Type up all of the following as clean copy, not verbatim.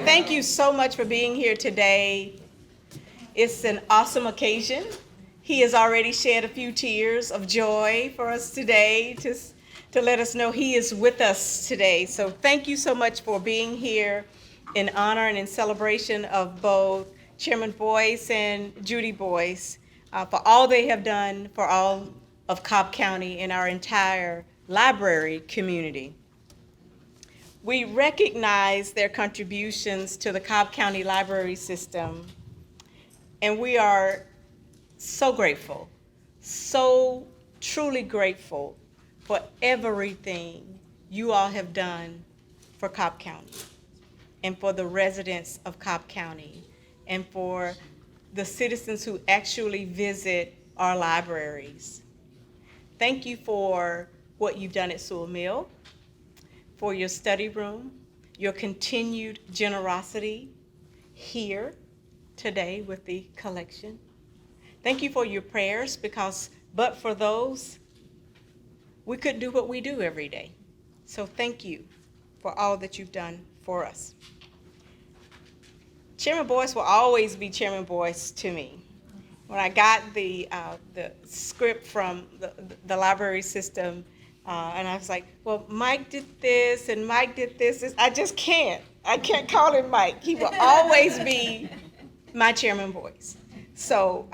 Thank you so much for being here today. It's an awesome occasion. He has already shed a few tears of joy for us today to let us know he is with us today. So thank you so much for being here in honor and in celebration of both Chairman Boyce and Judy Boyce for all they have done for all of Cobb County and our entire library community. We recognize their contributions to the Cobb County Library system, and we are so grateful, so truly grateful for everything you all have done for Cobb County and for the residents of Cobb County and for the citizens who actually visit our libraries. Thank you for what you've done at Sewell Mill, for your study room, your continued generosity here today with the collection. Thank you for your prayers, because but for those, we couldn't do what we do every day. So thank you for all that you've done for us. Chairman Boyce will always be Chairman Boyce to me. When I got the script from the library system, and I was like, well, Mike did this and Mike did this. I just can't. I can't call him Mike. He will always be my Chairman Boyce. So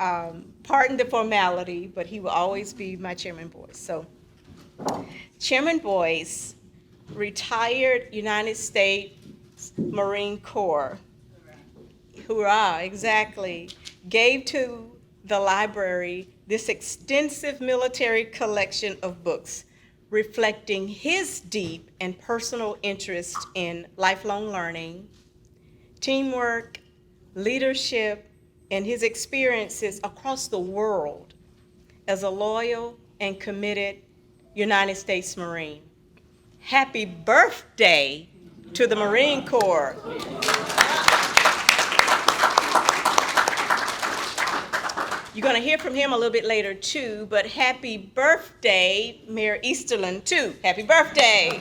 pardon the formality, but he will always be my Chairman Boyce. So Chairman Boyce, retired United States Marine Corps. Hoorah, exactly. Gave to the library this extensive military collection of books reflecting his deep and personal interest in lifelong learning, teamwork, leadership, and his experiences across the world as a loyal and committed United States Marine. Happy birthday to the Marine Corps. You're going to hear from him a little bit later, too, but happy birthday, Mayor Easterlin, too. Happy birthday.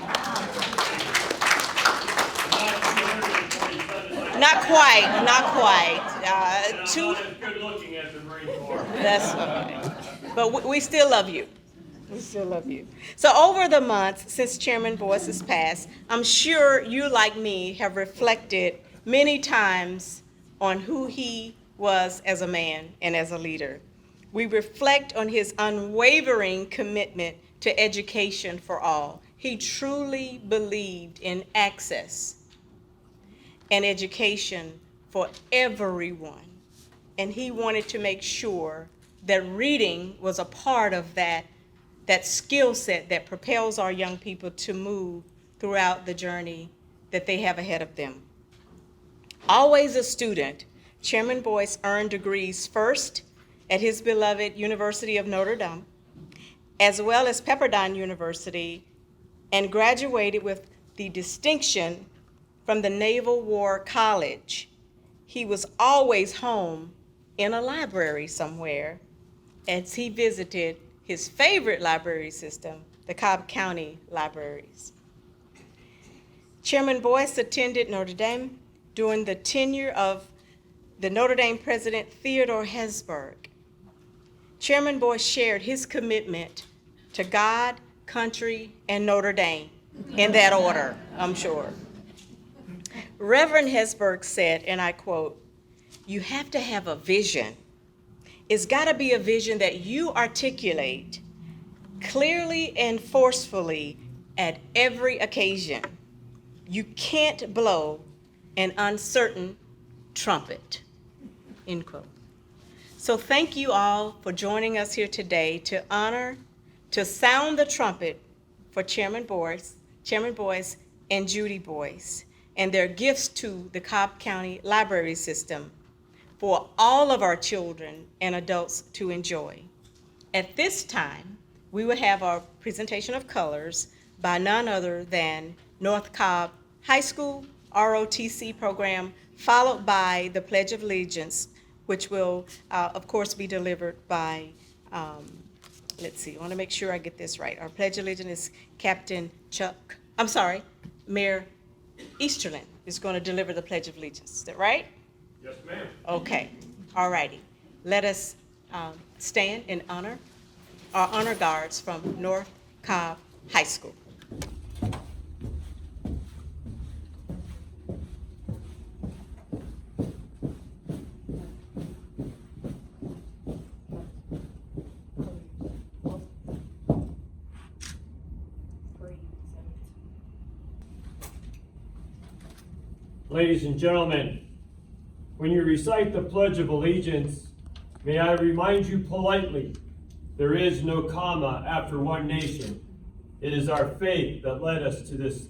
Not quite, not quite. Not as good looking as the Marine Corps. That's okay. But we still love you. We still love you. So over the months since Chairman Boyce has passed, I'm sure you, like me, have reflected many times on who he was as a man and as a leader. We reflect on his unwavering commitment to education for all. He truly believed in access and education for everyone. And he wanted to make sure that reading was a part of that skill set that propels our young people to move throughout the journey that they have ahead of them. Always a student, Chairman Boyce earned degrees first at his beloved University of Notre Dame, as well as Pepperdine University, and graduated with the distinction from the Naval War College. He was always home in a library somewhere as he visited his favorite library system, the Cobb County Libraries. Chairman Boyce attended Notre Dame during the tenure of the Notre Dame President Theodore Hesburgh. Chairman Boyce shared his commitment to God, country, and Notre Dame, in that order, I'm sure. Reverend Hesburgh said, and I quote, "You have to have a vision. It's got to be a vision that you articulate clearly and forcefully at every occasion. You can't blow an uncertain trumpet," end quote. So thank you all for joining us here today to honor, to sound the trumpet for Chairman Boyce, and Judy Boyce, and their gifts to the Cobb County Library System for all of our children and adults to enjoy. At this time, we will have our presentation of colors by none other than North Cobb High School ROTC program, followed by the Pledge of Allegiance, which will, of course, be delivered by, let's see, I want to make sure I get this right. Our Pledge of Allegiance is Mayor Easterlin is going to deliver the Pledge of Allegiance. Is that right? Yes, ma'am. Okay. All righty. Let us stand and honor our honor guards from North Cobb High School. Ladies and gentlemen, when you recite the Pledge of Allegiance, may I remind you politely, there is no comma after one nation. It is our faith that led us to this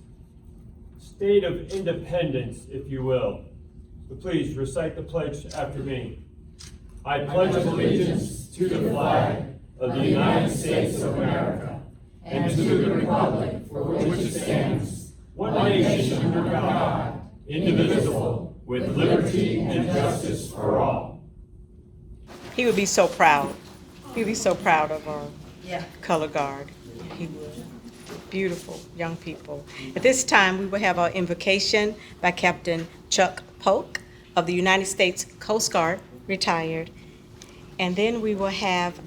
state of independence, if you will. So please recite the pledge after me. I pledge allegiance to the flag of the United States of America and to the republic for which it stands, one nation under God, indivisible, with liberty and justice for all. He would be so proud. He would be so proud of our color guard. He would. Beautiful young people. At this time, we will have our invocation by Captain Chuck Polk of the United States Coast Guard, retired. And then we will have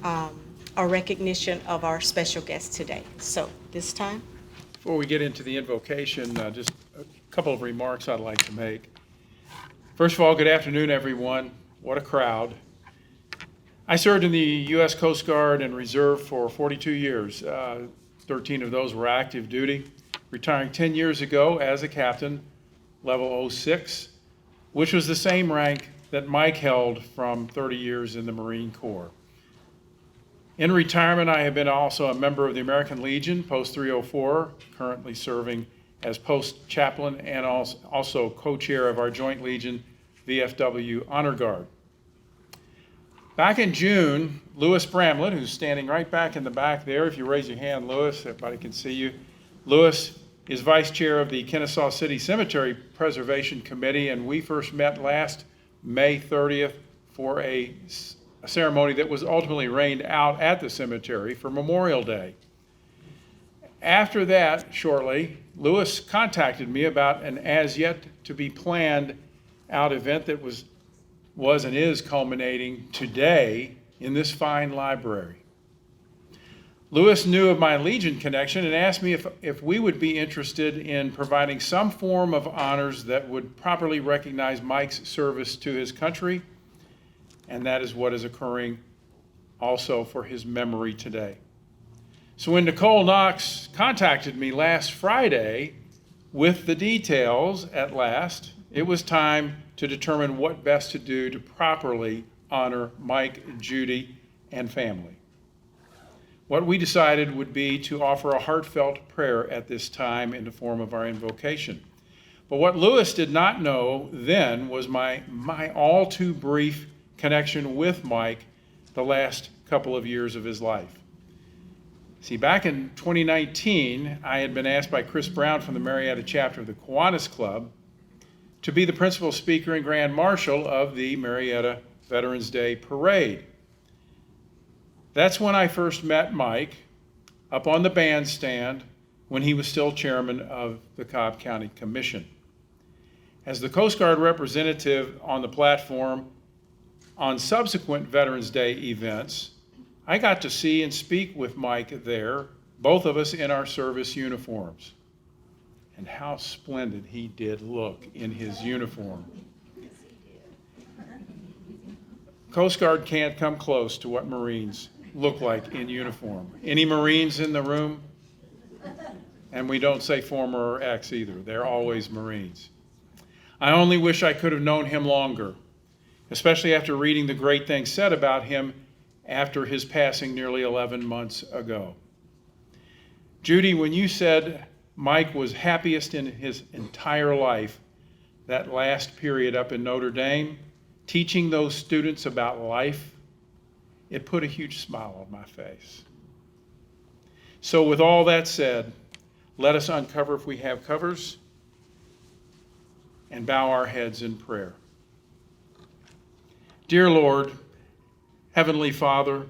a recognition of our special guest today. So this time. Before we get into the invocation, just a couple of remarks I'd like to make. First of all, good afternoon, everyone. What a crowd. I served in the U.S. Coast Guard and Reserve for 42 years. 13 of those were active duty, retiring 10 years ago as a captain, level 06, which was the same rank that Mike held from 30 years in the Marine Corps. In retirement, I have been also a member of the American Legion, Post 304, currently serving as Post Chaplain and also co-chair of our Joint Legion VFW Honor Guard. Back in June, Lewis Bramlett, who's standing right back in the back there, if you raise your hand, Lewis, everybody can see you. Lewis is vice chair of the Kennesaw City Cemetery Preservation Committee, and we first met last May 30th for a ceremony that was ultimately rained out at the cemetery for Memorial Day. After that, shortly, Lewis contacted me about an as yet to be planned out event that was and is culminating today in this fine library. Lewis knew of my Legion connection and asked me if we would be interested in providing some form of honors that would properly recognize Mike's service to his country, and that is what is occurring also for his memory today. So when Nicole Knox contacted me last Friday with the details at last, it was time to determine what best to do to properly honor Mike, Judy, and family. What we decided would be to offer a heartfelt prayer at this time in the form of our invocation. But what Lewis did not know then was my all too brief connection with Mike the last couple of years of his life. See, back in 2019, I had been asked by Chris Brown from the Marietta chapter of the Kiwanis Club to be the principal speaker and grand marshal of the Marietta Veterans Day Parade. That's when I first met Mike up on the bandstand when he was still chairman of the Cobb County Commission. As the Coast Guard representative on the platform on subsequent Veterans Day events, I got to see and speak with Mike there, both of us in our service uniforms. And how splendid he did look in his uniform. Coast Guard can't come close to what Marines look like in uniform. Any Marines in the room? And we don't say former or ex either. They're always Marines. I only wish I could have known him longer, especially after reading the great things said about him after his passing nearly 11 months ago. Judy, when you said Mike was happiest in his entire life, that last period up in Notre Dame, teaching those students about life, it put a huge smile on my face. So with all that said, let us uncover, if we have covers, and bow our heads in prayer. Dear Lord, Heavenly Father,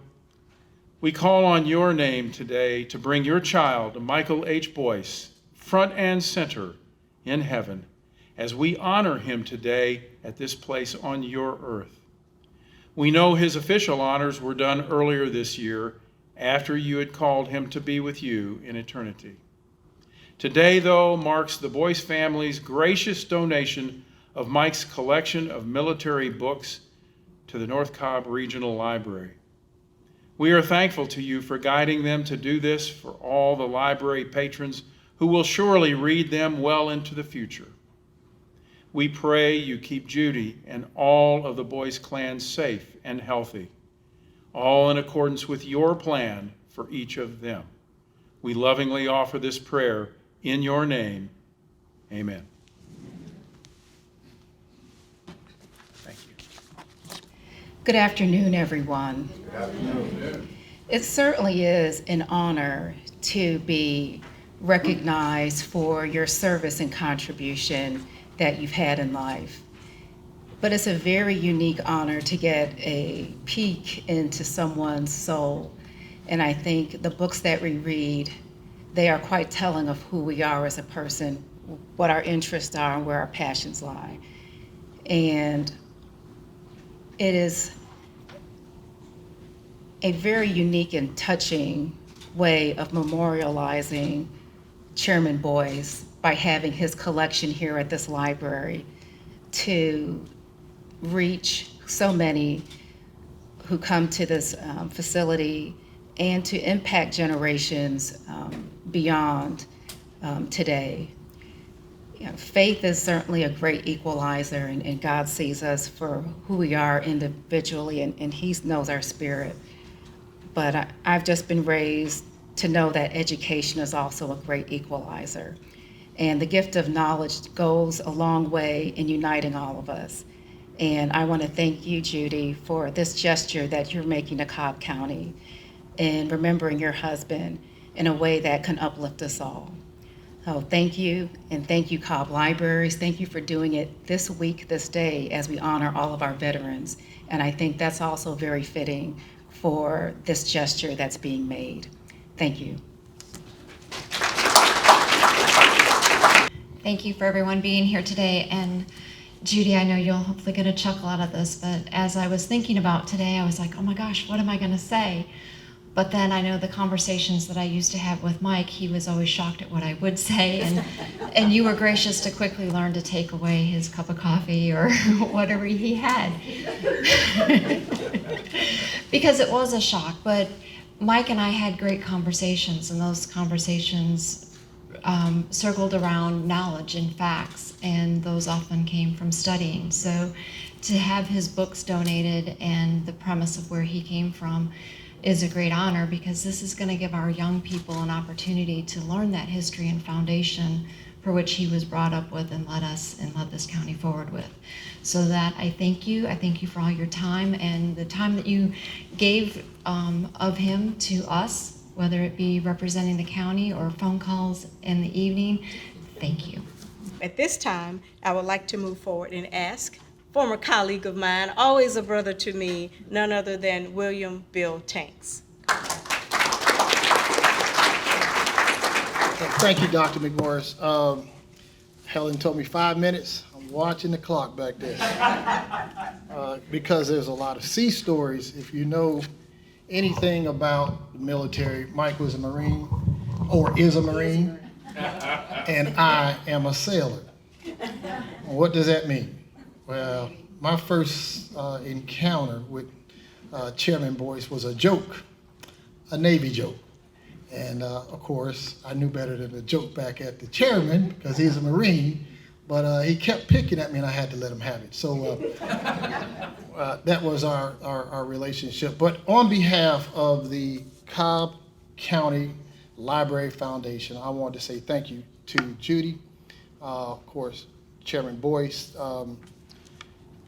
we call on your name today to bring your child, Michael H. Boyce, front and center in heaven as we honor him today at this place on your earth. We know his official honors were done earlier this year after you had called him to be with you in eternity. Today, though, marks the Boyce family's gracious donation of Mike's collection of military books to the North Cobb Regional Library. We are thankful to you for guiding them to do this for all the library patrons who will surely read them well into the future. We pray you keep Judy and all of the Boyce clan safe and healthy, all in accordance with your plan for each of them. We lovingly offer this prayer in your name. Amen. Thank you. Good afternoon, everyone. Good afternoon. It certainly is an honor to be recognized for your service and contribution that you've had in life. But it's a very unique honor to get a peek into someone's soul. And I think the books that we read, they are quite telling of who we are as a person, what our interests are, and where our passions lie. And it is a very unique and touching way of memorializing Chairman Boyce by having his collection here at this library to reach so many who come to this facility and to impact generations beyond today. You know, faith is certainly a great equalizer, and God sees us for who we are individually, and He knows our spirit. But I've just been raised to know that education is also a great equalizer. And the gift of knowledge goes a long way in uniting all of us. And I want to thank you, Judy, for this gesture that you're making to Cobb County and remembering your husband in a way that can uplift us all. So thank you, and thank you, Cobb Libraries. Thank you for doing it this week, this day, as we honor all of our veterans. And I think that's also very fitting for this gesture that's being made. Thank you. Thank you for everyone being here today. And Judy, I know you'll hopefully get a chuckle out of this, but as I was thinking about today, I was like, oh my gosh, what am I gonna say? But then I know the conversations that I used to have with Mike, he was always shocked at what I would say, and you were gracious to quickly learn to take away his cup of coffee or whatever he had. Because it was a shock, but Mike and I had great conversations, and those conversations circled around knowledge and facts, and those often came from studying. So to have his books donated and the premise of where he came from is a great honor, because this is going to give our young people an opportunity to learn that history and foundation for which he was brought up with and led this county forward with. So that I thank you. I thank you for all your time and the time that you gave of him to us, whether it be representing the county or phone calls in the evening. Thank you. At this time, I would like to move forward and ask former colleague of mine, always a brother to me, none other than William Bill Tanks. Thank you, Dr. McMorris. Helen told me 5 minutes. I'm watching the clock back there. Because there's a lot of sea stories. If you know anything about the military, Mike was a Marine, or is a Marine, and I am a sailor. What does that mean? Well, my first encounter with Chairman Boyce was a joke, a Navy joke. And of course, I knew better than to joke back at the chairman because he's a Marine, but he kept picking at me and I had to let him have it. So that was our relationship. But on behalf of the Cobb County Library Foundation, I want to say thank you to Judy, of course, Chairman Boyce.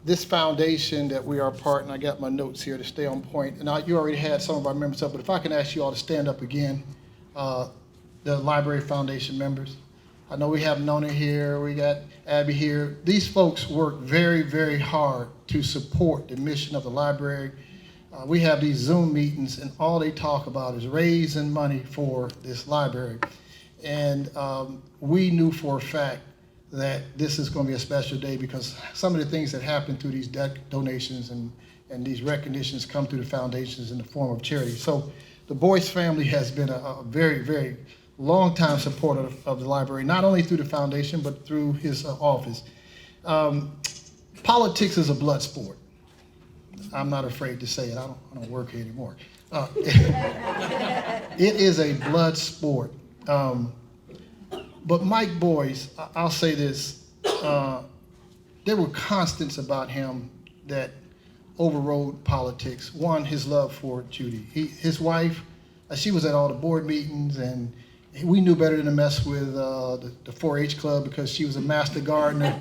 This foundation that we are part, and I got my notes here to stay on point, and you already had some of our members up, but if I can ask you all to stand up again, the Library Foundation members. I know we have Nona here, we got Abby here. These folks work very, very hard to support the mission of the library. We have these Zoom meetings, and all they talk about is raising money for this library. And we knew for a fact that this is going to be a special day because some of the things that happen through these donations and these recognitions come through the foundations in the form of charity. So the Boyce family has been a very, very long-time supporter of the library, not only through the foundation, but through his office. Politics is a blood sport. I'm not afraid to say it. I don't work here anymore. It is a blood sport. But Mike Boyce, I'll say this, there were constants about him that overrode politics. One, his love for Judy. His wife, she was at all the board meetings, and we knew better than to mess with the 4-H club because she was a master gardener.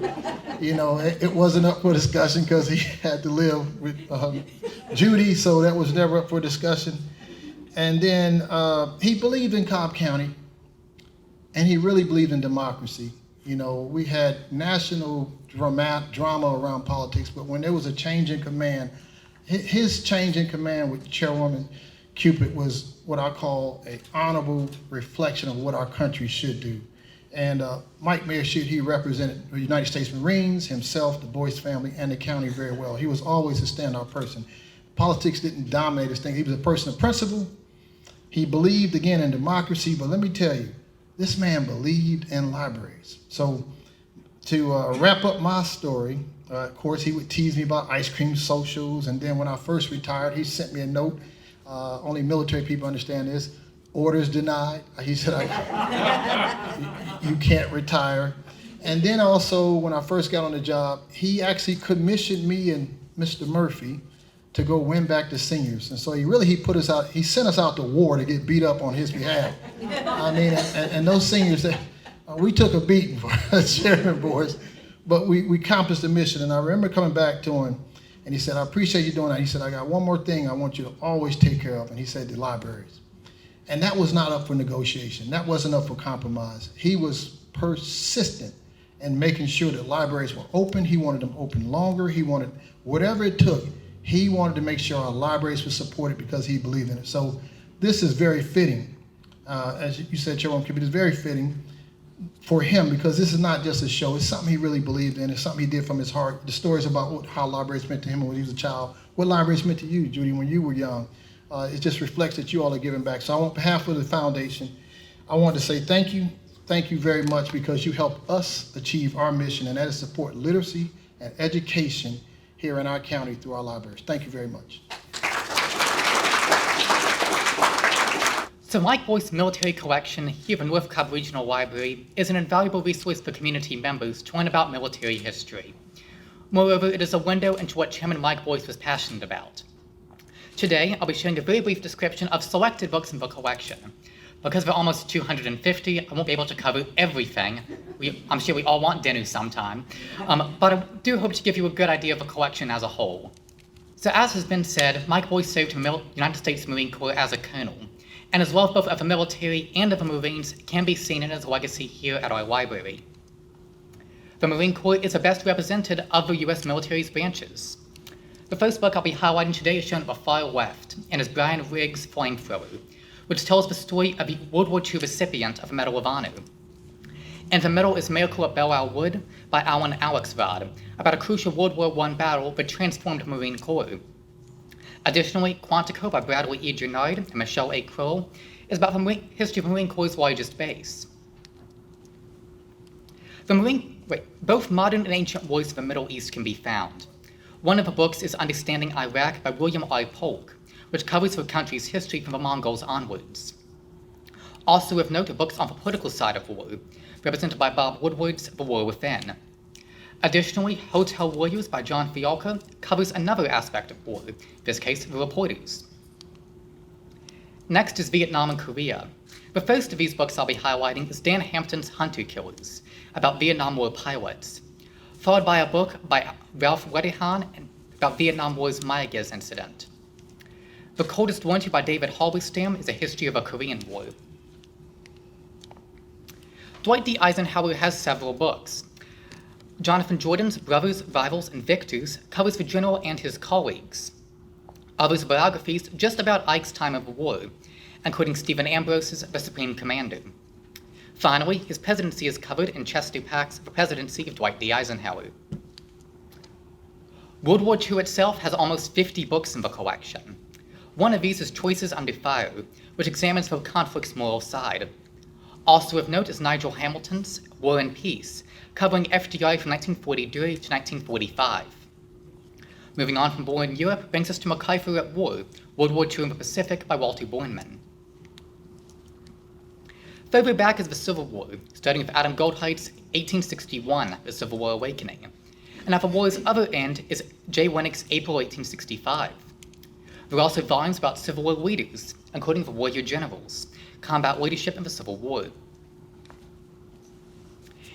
You know, it wasn't up for discussion because he had to live with Judy, so that was never up for discussion. And then he believed in Cobb County, and he really believed in democracy. You know, we had national drama around politics, but when there was a change in command, his change in command with Chairwoman Cupid was what I call an honorable reflection of what our country should do. And Mike Mayor Shute, he represented the United States Marines, himself, the Boyce family, and the county very well. He was always a standout person. Politics didn't dominate his thing. He was a person of principle. He believed, again, in democracy, but let me tell you, this man believed in libraries. So to wrap up my story, of course, he would tease me about ice cream socials, and then when I first retired, he sent me a note. Only military people understand this. Orders denied. He said, you can't retire. And then also, when I first got on the job, he actually commissioned me and Mr. Murphy to go win back the seniors. And so he put us out, he sent us out to war to get beat up on his behalf. I mean, and those seniors, we took a beating for Chairman Boyce, but we accomplished the mission. And I remember coming back to him, and he said, I appreciate you doing that. He said, I got one more thing I want you to always take care of. And he said, the libraries. And that was not up for negotiation. That wasn't up for compromise. He was persistent in making sure that libraries were open. He wanted them open longer. He wanted whatever it took. He wanted to make sure our libraries were supported because he believed in it. So this is very fitting. As you said, Chairwoman Cupid, it's very fitting for him because this is not just a show. It's something he really believed in. It's something he did from his heart. The stories about how libraries meant to him when he was a child. What libraries meant to you, Judy, when you were young. It just reflects that you all are giving back. So on behalf of the foundation, I want to say thank you. Thank you very much because you helped us achieve our mission, and that is support literacy and education here in our county through our libraries. Thank you very much. So Mike Boyce's military collection here at North Cobb Regional Library is an invaluable resource for community members to learn about military history. Moreover, it is a window into what Chairman Mike Boyce was passionate about. Today, I'll be sharing a very brief description of selected books in the collection. Because there are almost 250, I won't be able to cover everything. I'm sure we all want dinner sometime. But I do hope to give you a good idea of the collection as a whole. So as has been said, Mike Boyce served in the United States Marine Corps as a colonel, and his love both of the military and of the Marines can be seen in his legacy here at our library. The Marine Corps is the best represented of the U.S. military's branches. The first book I'll be highlighting today is shown at the far left, and is Brian Riggs' Flamethrower, which tells the story of the World War II recipient of the Medal of Honor. In the middle is Miracle at Belle Isle Wood by Alan Alexrod, about a crucial World War I battle that transformed the Marine Corps. Additionally, Quantico by Bradley E. Gennard and Michelle A. Kroll is about the history of the Marine Corps' largest base. Both modern and ancient wars of the Middle East can be found. One of the books is Understanding Iraq by William R. Polk, which covers the country's history from the Mongols onwards. Also of note are books on the political side of the war, represented by Bob Woodward's The War Within. Additionally, Hotel Warriors by John Fialka covers another aspect of war, in this case, the reporters. Next is Vietnam and Korea. The first of these books I'll be highlighting is Dan Hampton's Hunter Killers, about Vietnam War pilots, followed by a book by Ralph Wedihan about Vietnam War's Mayaguez incident. The Coldest Winter by David Halberstam is a history of the Korean War. Dwight D. Eisenhower has several books. Jonathan Jordan's Brothers, Rivals, and Victors covers the general and his colleagues. Others are biographies just about Ike's time of the war, including Stephen Ambrose's The Supreme Commander. Finally, his presidency is covered in chest dupacks of the presidency of Dwight D. Eisenhower. World War II itself has almost 50 books in the collection. One of these is Choices Under Fire, which examines the conflict's moral side. Also of note is Nigel Hamilton's War and Peace, covering FDR from 1943 to 1945. Moving on from War in Europe brings us to MacArthur at War, World War II in the Pacific by Walter Bornemann. Further back is the Civil War, starting with Adam Goldheight's 1861, The Civil War Awakening. And at the war's other end is J. Winnick's April 1865. There are also volumes about Civil War leaders, including the warrior generals, combat leadership in the Civil War.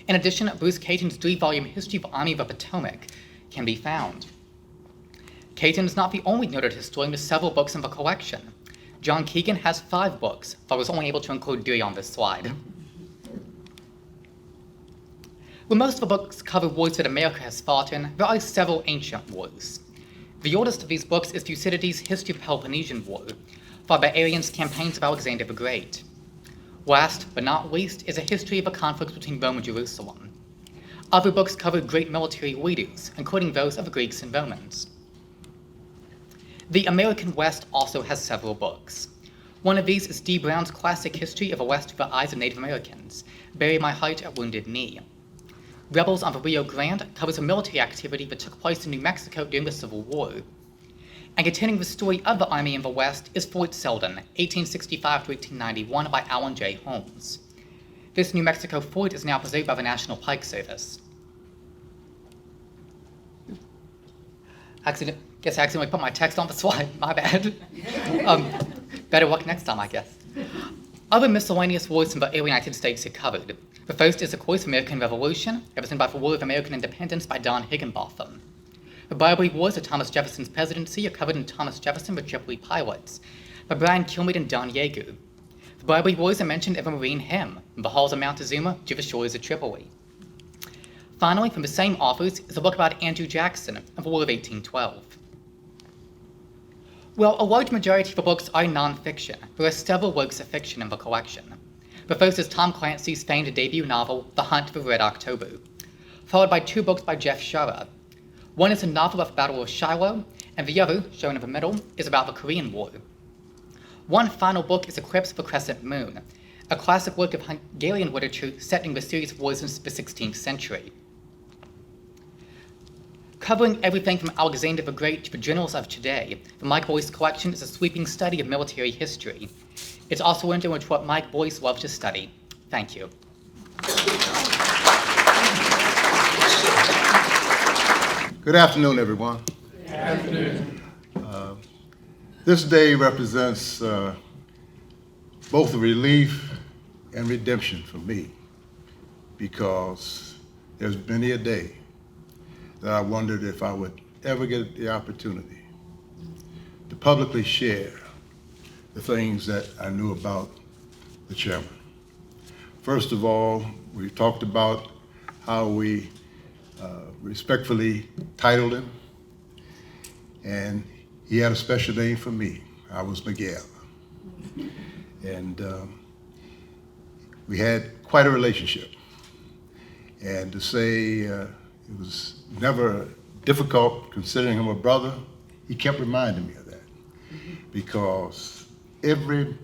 In addition, Bruce Caton's 3-volume History of the Army of the Potomac can be found. Caton is not the only noted historian with several books in the collection. John Keegan has 5 books, but was only able to include 3 on this slide. While most of the books cover wars that America has fought in, there are several ancient wars. The oldest of these books is Thucydides' History of the Peloponnesian War, followed by Arrian's Campaigns of Alexander the Great. Last, but not least, is a history of the conflicts between Rome and Jerusalem. Other books cover great military leaders, including those of the Greeks and Romans. The American West also has several books. One of these is D. Brown's classic History of the West through the Eyes of Native Americans, Bury My Heart at Wounded Knee. Rebels on the Rio Grande covers a military activity that took place in New Mexico during the Civil War. And continuing the story of the Army in the West is Fort Selden, 1865 to 1891 by Alan J. Holmes. This New Mexico fort is now preserved by the National Park Service. Guess I accidentally put my text on the slide, my bad. Better luck next time, I guess. Other miscellaneous wars in the early United States are covered. The first is, of course, American Revolution, represented by the War of American Independence by Don Higginbotham. The Barbary Wars of Thomas Jefferson's presidency are covered in Thomas Jefferson the Tripoli Pilots by Brian Kilmeade and Don Yeager. The Barbary Wars are mentioned in the Marine Hymn, from the halls of Montezuma to the shores of Tripoli. Finally, from the same authors is a book about Andrew Jackson and the War of 1812. Well, a large majority of the books are non-fiction. There are several works of fiction in the collection. The first is Tom Clancy's famed debut novel, The Hunt for Red October, followed by 2 books by Jeff Shaara. One is a novel of the Battle of Shiloh, and the other, shown in the middle, is about the Korean War. One final book is Eclipse of the Crescent Moon, a classic work of Hungarian literature set in the series of wars in the 16th century. Covering everything from Alexander the Great to the generals of today, the Mike Boyce collection is a sweeping study of military history. It's also a window into what Mike Boyce loved to study. Thank you. Good afternoon, everyone. Good afternoon. This day represents both a relief and redemption for me, because there's many a day that I wondered if I would ever get the opportunity to publicly share the things that I knew about the chairman. First of all, we talked about how we respectfully titled him, and he had a special name for me. I was Miguel. And we had quite a relationship. And to say it was never difficult considering him a brother, he kept reminding me of that. Because every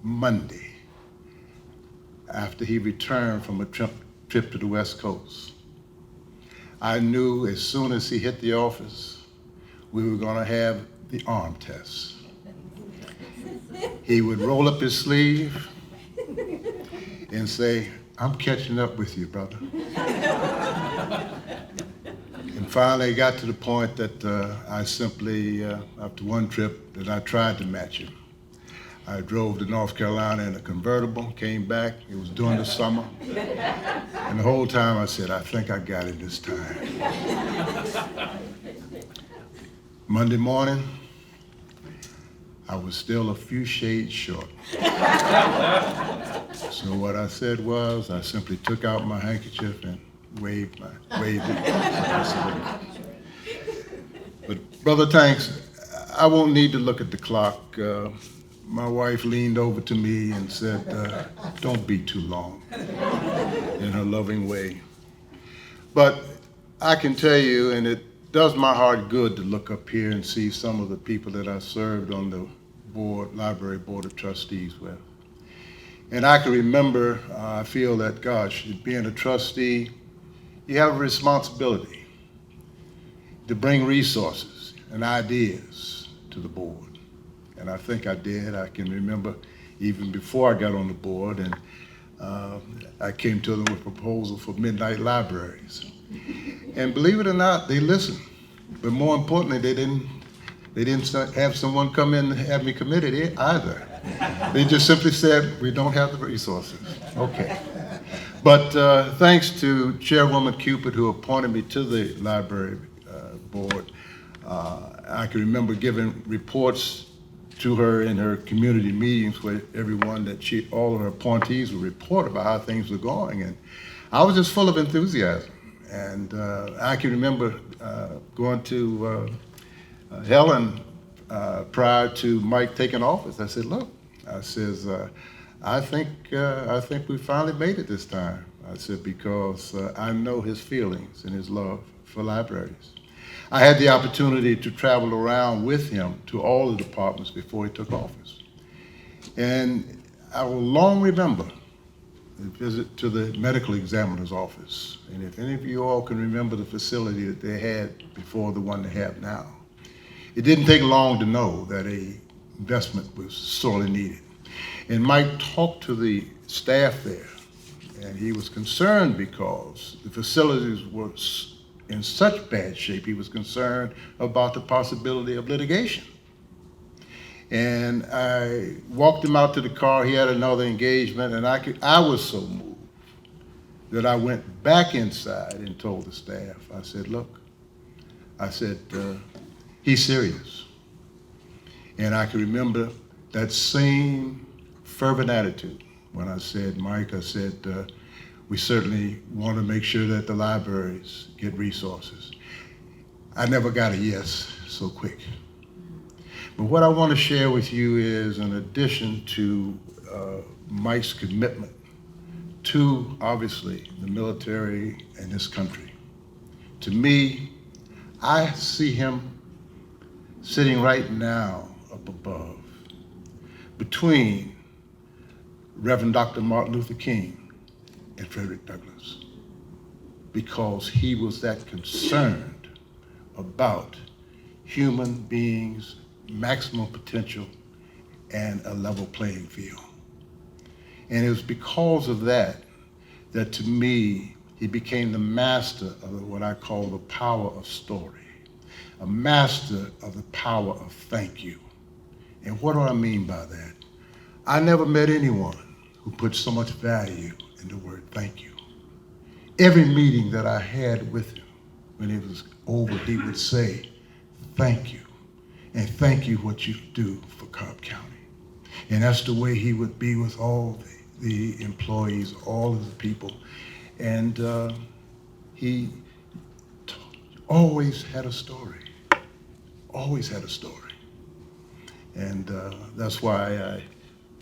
Monday after he returned from a trip to the West Coast, I knew as soon as he hit the office, we were going to have the arm test. He would roll up his sleeve and say, "I'm catching up with you, brother." And finally it got to the point that I simply, after one trip, that I tried to match him. I drove to North Carolina in a convertible, came back, it was during the summer, and the whole time I said, "I think I got it this time." Monday morning, I was still a few shades short. So what I said was, I simply took out my handkerchief and waved it. But Brother Tanks, I won't need to look at the clock. my wife leaned over to me and said, don't be too long, in her loving way. But I can tell you, and it does my heart good to look up here and see some of the people that I served on the library board of trustees with. And I can remember, I feel that, gosh, being a trustee, you have a responsibility to bring resources and ideas to the board. And I think I did. I can remember even before I got on the board, and I came to them with a proposal for midnight libraries. And believe it or not, they listened. But more importantly, they didn't have someone come in and have me committed either. They just simply said, we don't have the resources. Okay. But thanks to Chairwoman Cupid, who appointed me to the library board, I can remember giving reports to her in her community meetings where everyone all of her appointees would report about how things were going. And I was just full of enthusiasm. And I can remember going to Helen prior to Mike taking office. I said, look, I says, I think we finally made it this time. I said, because I know his feelings and his love for libraries. I had the opportunity to travel around with him to all the departments before he took office. And I will long remember the visit to the medical examiner's office. And if any of you all can remember the facility that they had before the one they have now, it didn't take long to know that an investment was sorely needed. And Mike talked to the staff there, and he was concerned because the facilities were in such bad shape. He was concerned about the possibility of litigation. And I walked him out to the car. He had another engagement, and I was so moved that I went back inside and told the staff, I said, look, I said, he's serious. And I can remember that same fervent attitude when I said, Mike, I said, we certainly want to make sure that the libraries get resources. I never got a yes so quick. But what I want to share with you is, in addition to Mike's commitment to, obviously, the military and this country, to me, I see him sitting right now up above, between Reverend Dr. Martin Luther King and Frederick Douglass, because he was that concerned about human beings' maximum potential and a level playing field. And it was because of that that, to me, he became the master of what I call the power of story, a master of the power of thank you. And what do I mean by that? I never met anyone who put so much value in the word thank you. Every meeting that I had with him, when it was over, he would say, thank you, and thank you what you do for Cobb County. And that's the way he would be with all the employees, all of the people. And he always had a story, always had a story. And that's why I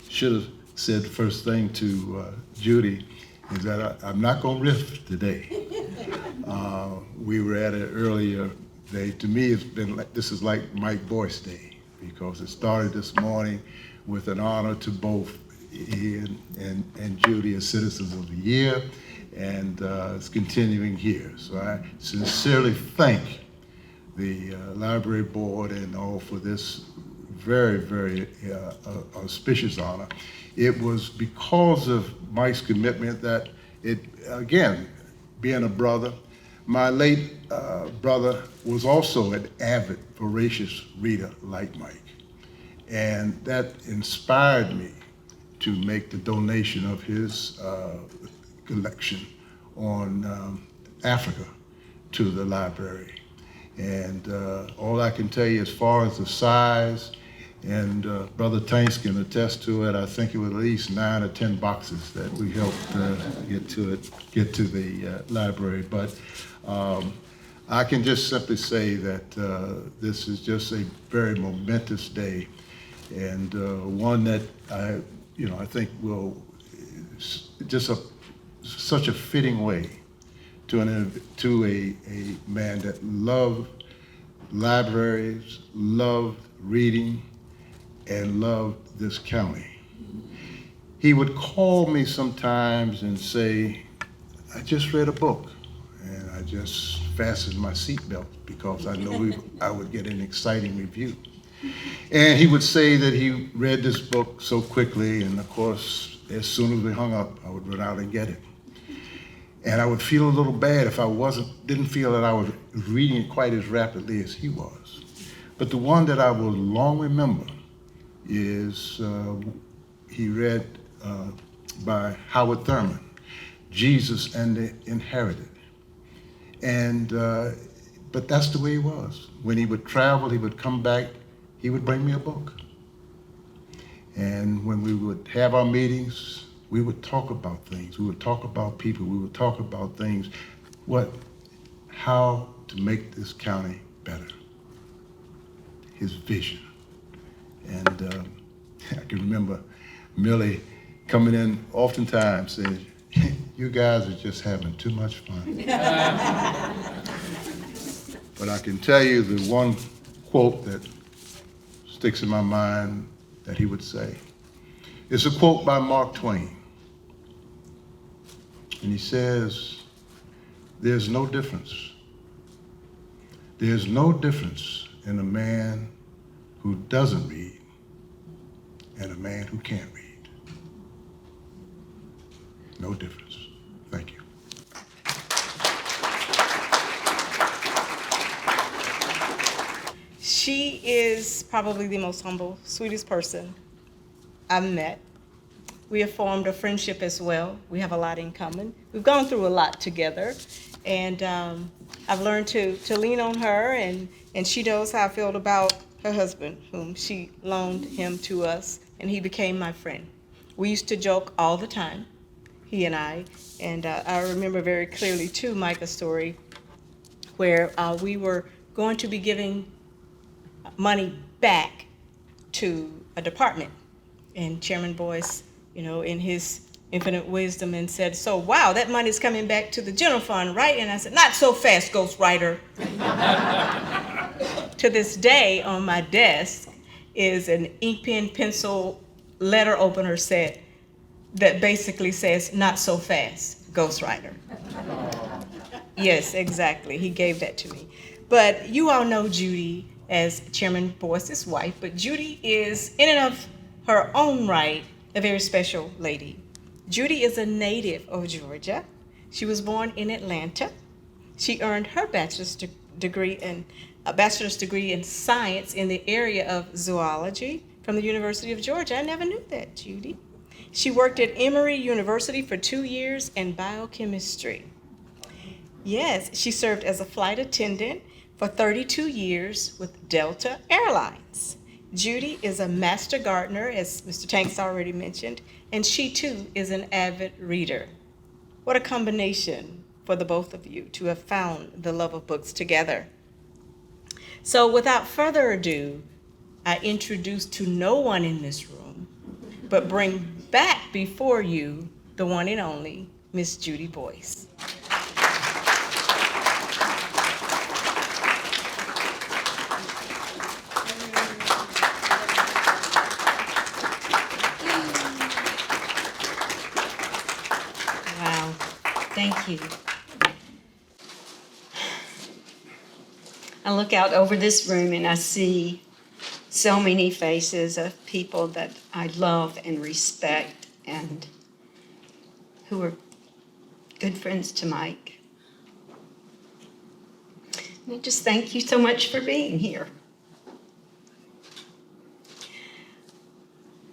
should have said the first thing to Judy, is that I'm not going to riff today. We were at it earlier day. To me, it's been like, this is like Mike Boyce Day, because it started this morning with an honor to both he and Judy as Citizens of the Year, and it's continuing here. So I sincerely thank the library board and all for this very, very auspicious honor. It was because of Mike's commitment that it, again, being a brother, my late brother was also an avid, voracious reader like Mike. And that inspired me to make the donation of his collection on Africa to the library. And all I can tell you as far as the size, and Brother Tanks can attest to it, I think it was at least 9 or 10 boxes that we helped get to the library. But I can just simply say that this is just a very momentous day. and one that I think will just such a fitting way to a man that loved libraries, loved reading, and loved this county. He would call me sometimes and say, I just read a book, and I just fastened my seatbelt because I know I would get an exciting review. And he would say that he read this book so quickly, and of course, as soon as we hung up, I would run out and get it. And I would feel a little bad if I didn't feel that I was reading it quite as rapidly as he was. But the one that I will long remember is he read by Howard Thurman, Jesus and the Inherited. And, but that's the way he was. When he would travel, he would come back, he would bring me a book. And when we would have our meetings, we would talk about things. We would talk about people. We would talk about things, how to make this county better. His vision. And I can remember Millie coming in oftentimes saying, you guys are just having too much fun. But I can tell you the one quote that sticks in my mind that he would say. It's a quote by Mark Twain. And he says, there's no difference. There's no difference in a man who doesn't read and a man who can't read. No difference. Thank you. She is probably the most humble, sweetest person I've met. We have formed a friendship as well. We have a lot in common. We've gone through a lot together, and I've learned to lean on her, and she knows how I feel about her husband, whom she loaned him to us, and he became my friend. We used to joke all the time, he and I remember very clearly too, Mike, a story where we were going to be giving money back to a department, and Chairman Boyce, in his infinite wisdom, and said, so, wow, that money's coming back to the general fund, right? And I said, not so fast, ghostwriter. To this day, on my desk is an ink pen pencil letter opener set that basically says, not so fast, ghostwriter. Yes, exactly, he gave that to me. But you all know Judy as Chairman Boyce's wife, but Judy is, in and of her own right, a very special lady. Judy is a native of Georgia. She was born in Atlanta. She earned her bachelor's degree in science in the area of zoology from the University of Georgia. I never knew that, Judy. She worked at Emory University for 2 years in biochemistry. Yes, she served as a flight attendant for 32 years with Delta Airlines. Judy is a master gardener, as Mr. Tanks already mentioned, and she too is an avid reader. What a combination for the both of you to have found the love of books together. So without further ado, I introduce to no one in this room, but bring back before you the one and only Miss Judy Boyce. Thank you. I look out over this room and I see so many faces of people that I love and respect and who are good friends to Mike. And I just thank you so much for being here.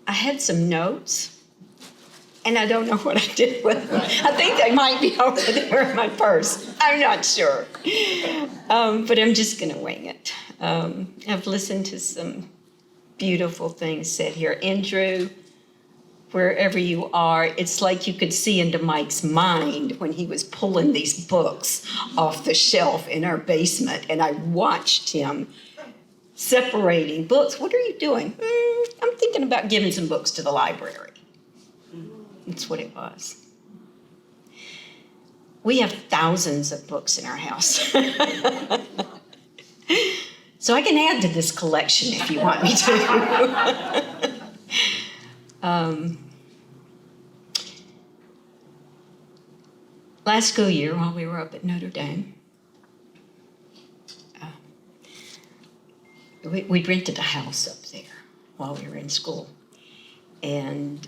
I had some notes. And I don't know what I did with them. I think they might be over there in my purse. I'm not sure. But I'm just going to wing it. I've listened to some beautiful things said here. Andrew, wherever you are, it's like you could see into Mike's mind when he was pulling these books off the shelf in our basement. And I watched him separating books. What are you doing? I'm thinking about giving some books to the library. That's what it was. We have thousands of books in our house. So I can add to this collection if you want me to. Last school year, while we were up at Notre Dame, we rented a house up there while we were in school. And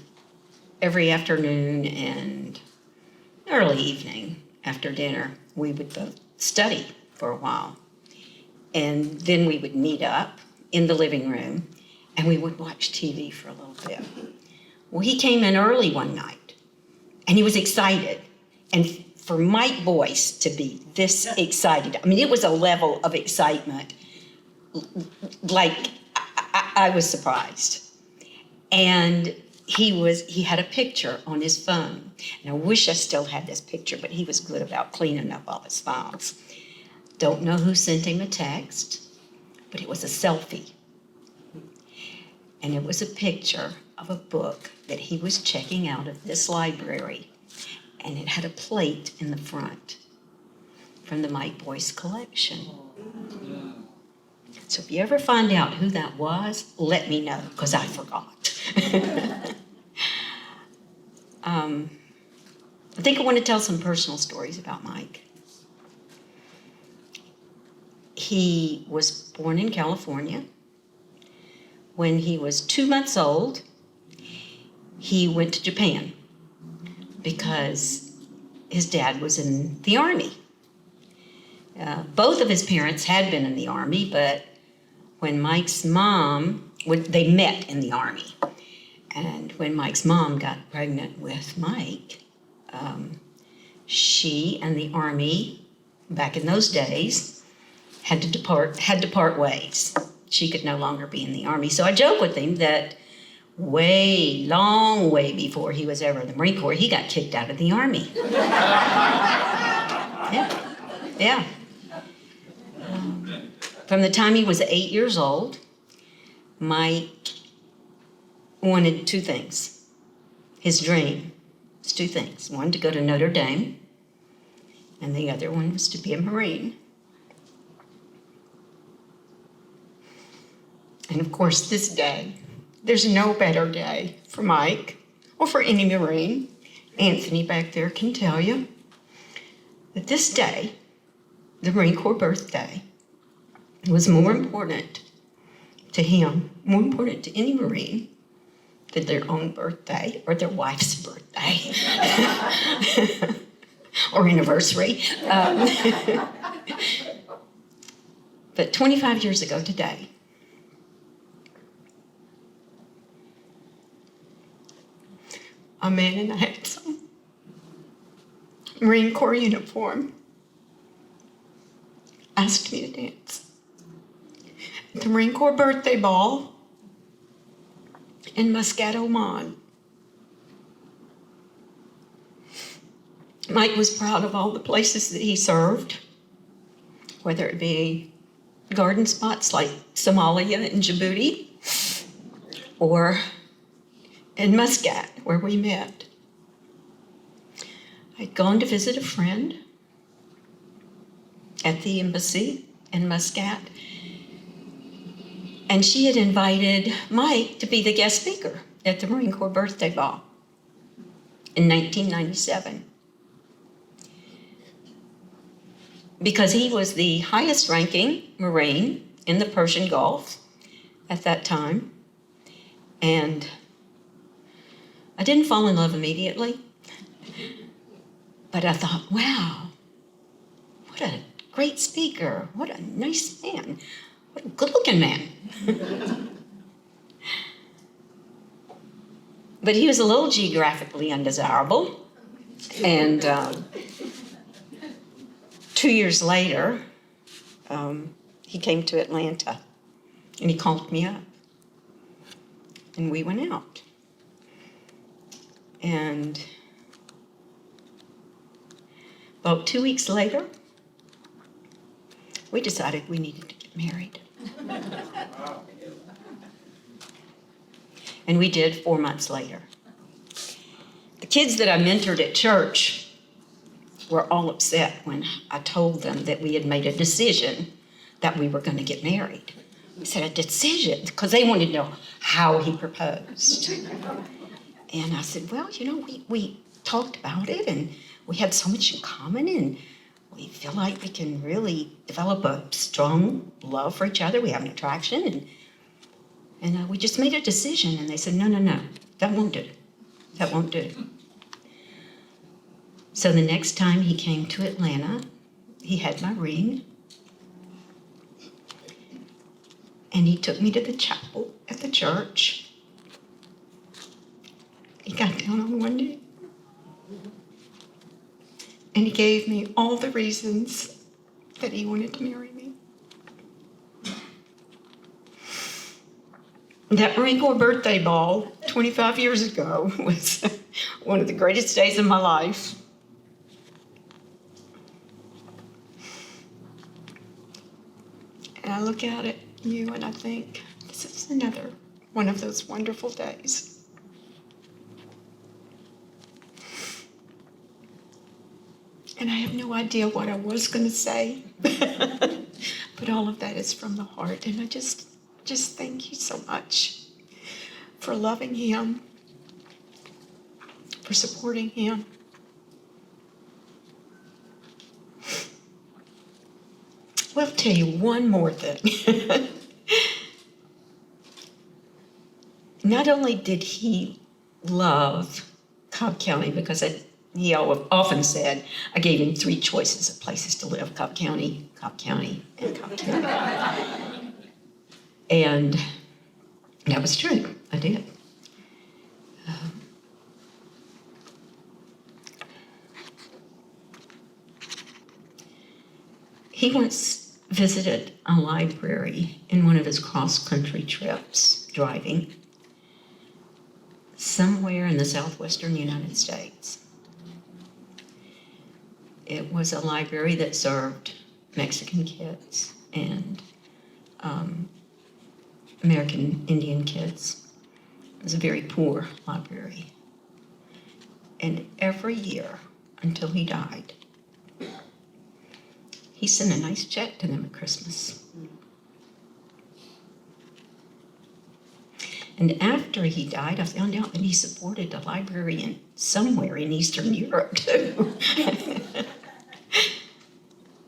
every afternoon and early evening after dinner, we would go study for a while. And then we would meet up in the living room and we would watch TV for a little bit. Well, he came in early one night and he was excited. And for Mike Boyce to be this excited, I mean, it was a level of excitement, like I was surprised. And he had a picture on his phone. And I wish I still had this picture, but he was good about cleaning up all his files. Don't know who sent him a text, but it was a selfie. And it was a picture of a book that he was checking out of this library. And it had a plate in the front from the Mike Boyce collection. So if you ever find out who that was, let me know, because I forgot. I think I want to tell some personal stories about Mike. He was born in California. When he was 2 months old, he went to Japan because his dad was in the Army. Both of his parents had been in the Army, but when Mike's mom, they met in the Army. And when Mike's mom got pregnant with Mike, she and the Army, back in those days, had to part ways. She could no longer be in the Army. So I joke with him that long way before he was ever in the Marine Corps, he got kicked out of the Army. Yeah. From the time he was 8 years old, Mike wanted two things. His dream was two things. One, to go to Notre Dame, and the other one was to be a Marine. And of course, this day, there's no better day for Mike or for any Marine. Anthony back there can tell you that this day, the Marine Corps birthday, was more important to him, more important to any Marine, than their own birthday or their wife's birthday or anniversary. But 25 years ago today, a man in a handsome Marine Corps uniform asked me to dance at the Marine Corps birthday ball in Muscat, Oman. Mike was proud of all the places that he served, whether it be garden spots like Somalia and Djibouti, or in Muscat, where we met. I'd gone to visit a friend at the embassy in Muscat, and she had invited Mike to be the guest speaker at the Marine Corps birthday ball in 1997. Because he was the highest ranking Marine in the Persian Gulf at that time. And I didn't fall in love immediately, but I thought, wow, what a great speaker, what a nice man, what a good-looking man. But he was a little geographically undesirable, and 2 years later, he came to Atlanta, and he called me up, and we went out. And about 2 weeks later, we decided we needed to get married. And we did 4 months later. The kids that I mentored at church were all upset when I told them that we had made a decision that we were going to get married. We said, a decision, because they wanted to know how he proposed. And I said, well, you know, we talked about it, and we had so much in common, and we feel like we can really develop a strong love for each other. We have an attraction, and we just made a decision. And they said, no, that won't do. That won't do. So the next time he came to Atlanta, he had my ring, and he took me to the chapel at the church. He got down on one knee, and he gave me all the reasons that he wanted to marry me. That Marine Corps birthday ball 25 years ago was one of the greatest days of my life. And I look out at you and I think, this is another one of those wonderful days. And I have no idea what I was going to say, but all of that is from the heart. And I just thank you so much for loving him, for supporting him. Well, I'll tell you one more thing. Not only did he love Cobb County, because he often said, I gave him 3 choices of places to live: Cobb County, and Cobb County. And that was true, I did. He once visited a library in one of his cross-country trips, driving, somewhere in the southwestern United States. It was a library that served Mexican kids and American Indian kids. It was a very poor library. And every year, until he died, he sent a nice check to them at Christmas. And after he died, I found out that he supported a library somewhere in Eastern Europe, too.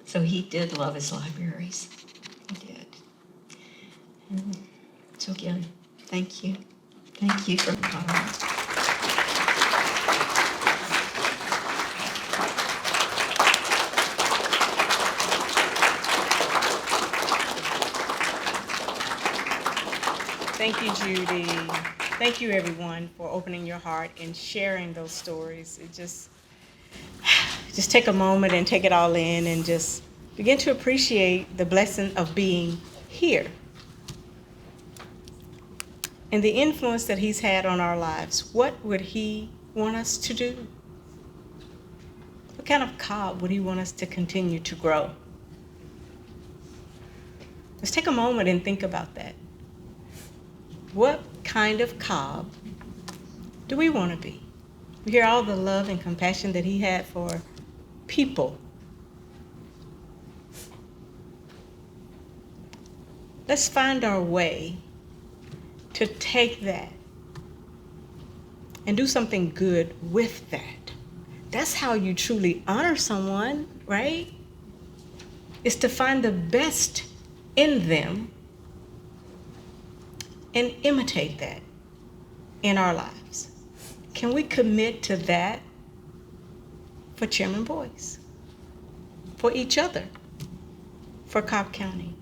So he did love his libraries. He did. And so again, thank you. Thank you for coming. Thank you, Judy. Thank you, everyone, for opening your heart and sharing those stories. It just take a moment and take it all in and just begin to appreciate the blessing of being here and the influence that he's had on our lives. What would he want us to do? What kind of Cobb would he want us to continue to grow? Let's take a moment and think about that. What kind of Cobb do we want to be? We hear all the love and compassion that he had for people. Let's find our way to take that and do something good with that. That's how you truly honor someone, right? Is to find the best in them and imitate that in our lives. Can we commit to that for Chairman Boyce, for each other, for Cobb County?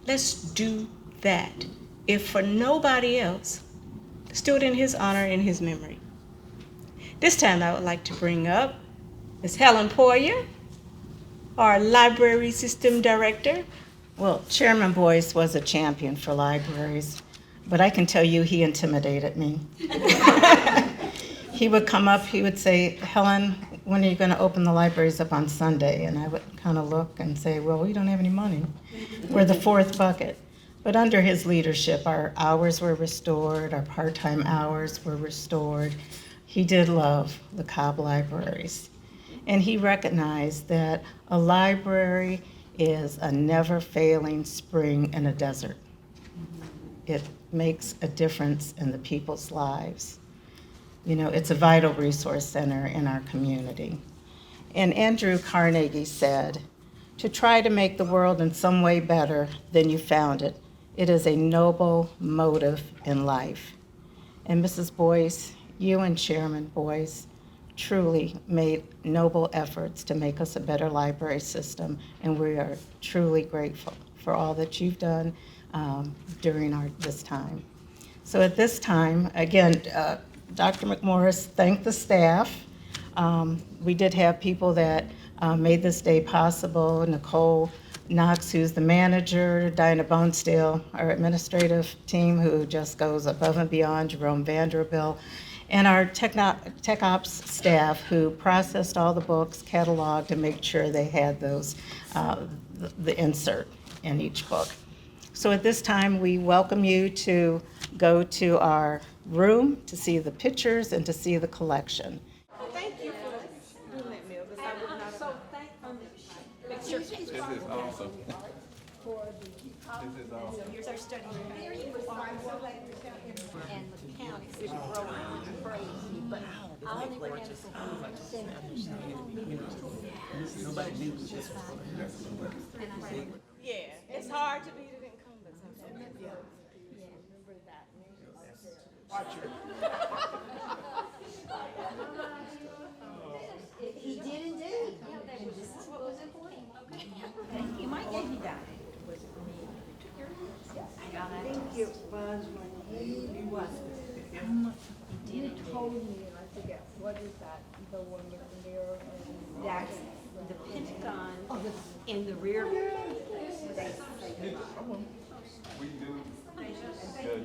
Let's do that. If for nobody else, let's do it in his honor and his memory. This time I would like to bring up Ms. Helen Poyer, our Library System Director. Well, Chairman Boyce was a champion for libraries, but I can tell you he intimidated me. He would come up, he would say, Helen, when are you going to open the libraries up on Sunday? And I would kind of look and say, well, we don't have any money. We're the 4th bucket. But under his leadership, our hours were restored, our part-time hours were restored. He did love the Cobb libraries. And he recognized that a library is a never-failing spring in a desert. It makes a difference in the people's lives. You know, it's a vital resource center in our community. And Andrew Carnegie said, "To try to make the world in some way better than you found it, it is a noble motive in life." And Mrs. Boyce, you and Chairman Boyce truly made noble efforts to make us a better library system, and we are truly grateful for all that you've done during this time. So at this time, again, Dr. McMorris thanked the staff. We did have people that made this day possible. Nicole Knox, who's the manager, Dinah Bonesteel, our administrative team, who just goes above and beyond, Jerome Vanderbilt, and our tech ops staff, who processed all the books, cataloged, and made sure they had those, the insert in each book. So at this time, we welcome you to go to our room to see the pictures and to see the collection. Thank you for doing that, Mill, because I would not have. Make sure. This is awesome. This is awesome. Here's our study. And the county is growing crazy, but I only went in for Nobody knew this was yeah, it's hard to beat an incumbent sometimes. He did indeed. This is what was important. Okay. You might get you that. I think it was when he was. He told me, and I forget, what is that, the one with the mirror? That's the Pentagon in the rear. We do. Good.